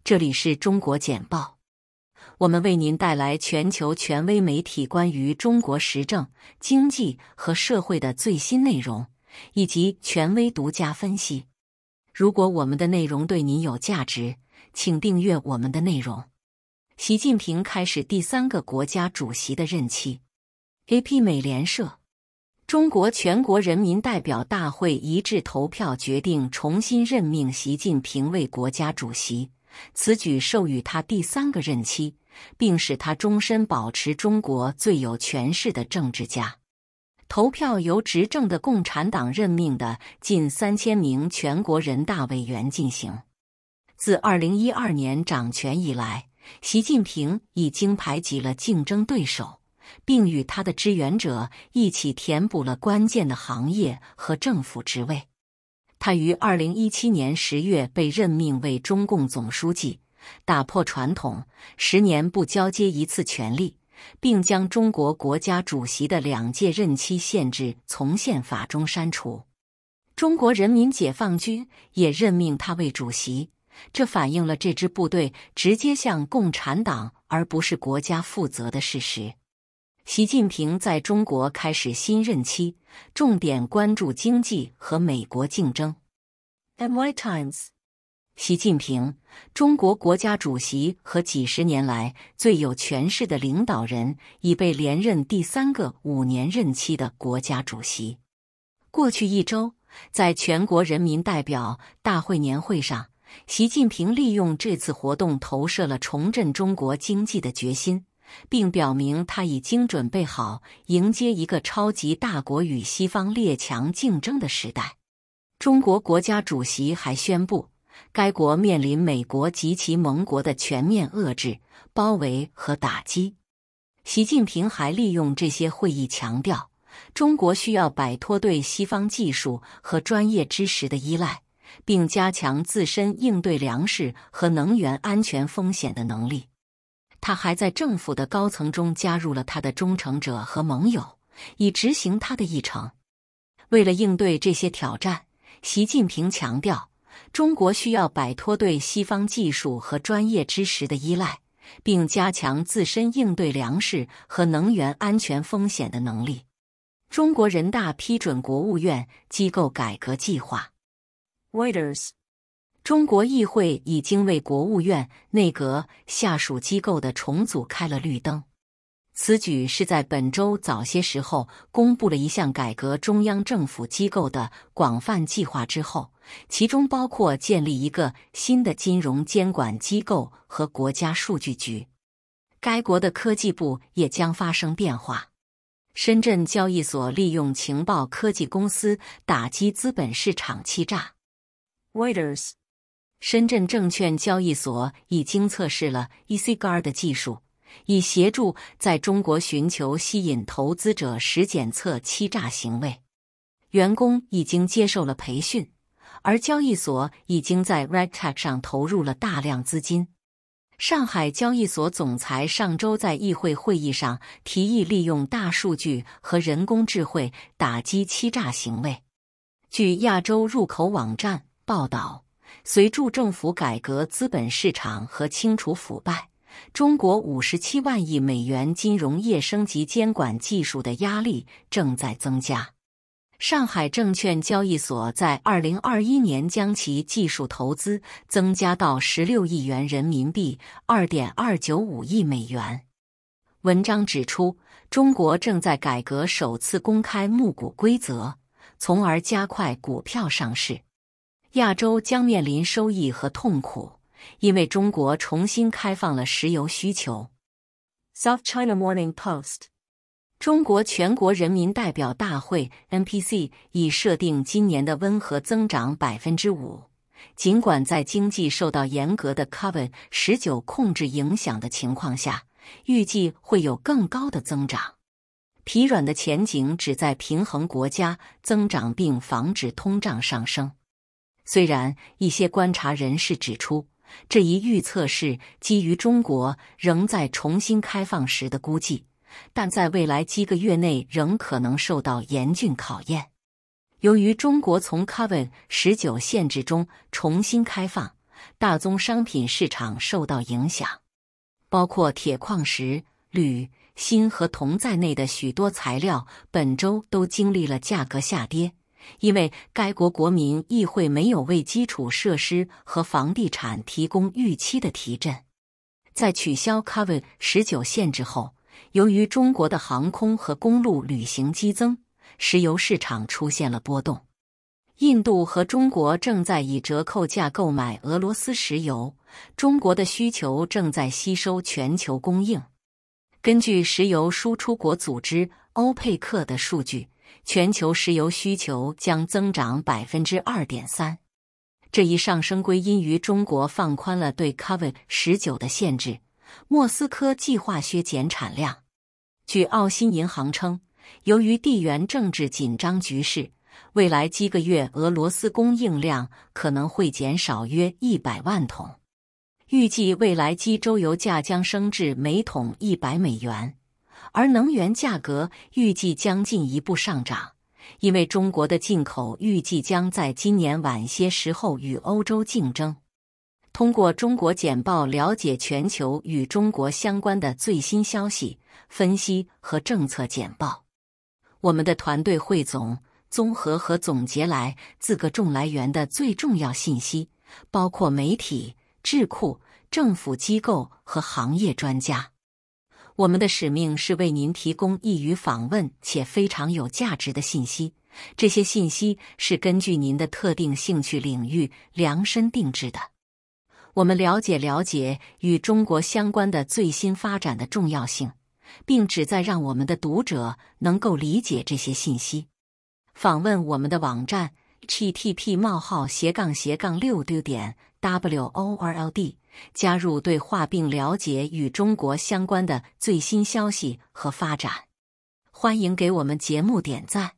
这里是中国简报，我们为您带来全球权威媒体关于中国时政、经济和社会的最新内容，以及权威独家分析。如果我们的内容对您有价值，请订阅我们的内容。习近平开始第3个国家主席的任期。AP 美联社，中国全国人民代表大会一致投票决定重新任命习近平为国家主席，此举授予他第3个任期，并使他终身保持中国最有权势的政治家。投票由执政的共产党任命的近3000名全国人大委员进行。自2012年掌权以来，习近平已经排挤了竞争对手，并与他的支援者一起填补了关键的行业和政府职位。他于2017年10月被任命为中共总书记，打破传统，10年不交接一次权力，并将中国国家主席的2届任期限制从宪法中删除。中国人民解放军也任命他为主席，这反映了这支部队直接向共产党而不是国家负责的事实。习近平在中国开始新任期，重点关注经济和美国竞争。NY Times， 习近平，中国国家主席和几十年来最有权势的领导人，已被连任第3个5年任期的国家主席。过去1周，在全国人民代表大会年会上，习近平利用这次活动投射了重振中国经济的决心，并表明他已经准备好迎接一个超级大国与西方列强竞争的时代。中国国家主席还宣布，该国面临美国及其盟国的全面遏制、包围和打击。习近平还利用这些会议强调，中国需要摆脱对西方技术和专业知识的依赖，并加强自身应对粮食和能源安全风险的能力。他还在政府的高层中加入了他的忠诚者和盟友，以执行他的议程。为了应对这些挑战，习近平强调，中国需要摆脱对西方技术和专业知识的依赖，并加强自身应对粮食和能源安全风险的能力。中国人大批准国务院机构改革计划。Reuters， 中国议会已经为国务院、内阁下属机构的重组开了绿灯。此举是在本周早些时候公布了一项改革中央政府机构的广泛计划之后，其中包括建立一个新的金融监管机构和国家数据局。该国的科技部也将发生变化。深圳交易所利用情报科技公司打击资本市场欺诈。Reuters， 深圳证券交易所已经测试了 ECGAR 的技术，以协助在中国寻求吸引投资者时检测欺诈行为。员工已经接受了培训，而交易所已经在 RegTech 上投入了大量资金。上海交易所总裁上周在议会会议上提议利用大数据和人工智慧打击欺诈行为。据亚洲入口网站报道，随着政府改革资本市场和清除腐败，中国57万亿美元金融业升级监管技术的压力正在增加。上海证券交易所在2021年将其技术投资增加到16亿元人民币 2.295 亿美元。文章指出，中国正在改革首次公开募股规则，从而加快股票上市。亚洲将面临收益和痛苦，因为中国重新开放了石油需求。South China Morning Post， 中国全国人民代表大会 NPC 已设定今年的温和增长 5%， 尽管在经济受到严格的 COVID-19 控制影响的情况下，预计会有更高的增长。疲软的前景旨在平衡国家增长并防止通胀上升。虽然一些观察人士指出，这一预测是基于中国仍在重新开放时的估计，但在未来几个月内仍可能受到严峻考验。由于中国从 COVID-19 限制中重新开放，大宗商品市场受到影响，包括铁矿石、铝、锌和铜在内的许多材料本周都经历了价格下跌，因为该国国民议会没有为基础设施和房地产提供预期的提振。在取消 COVID-19 限制后，由于中国的航空和公路旅行激增，石油市场出现了波动。印度和中国正在以折扣价购买俄罗斯石油，中国的需求正在吸收全球供应。根据石油输出国组织欧佩克的数据，全球石油需求将增长 2.3%。这一上升归因于中国放宽了对 COVID-19 的限制，莫斯科计划削减产量。据澳新银行称，由于地缘政治紧张局势，未来几个月俄罗斯供应量可能会减少约100万桶。预计未来几周油价将升至每桶$100，而能源价格预计将进一步上涨，因为中国的进口预计将在今年晚些时候与欧洲竞争。通过中国简报了解全球与中国相关的最新消息、分析和政策简报。我们的团队汇总、综合和总结来自各种来源的最重要信息，包括媒体、智库、政府机构和行业专家。我们的使命是为您提供易于访问且非常有价值的信息，这些信息是根据您的特定兴趣领域量身定制的。我们了解与中国相关的最新发展的重要性，并旨在让我们的读者能够理解这些信息。访问我们的网站 http://6w.world， 加入对话并了解与中国相关的最新消息和发展。欢迎给我们节目点赞。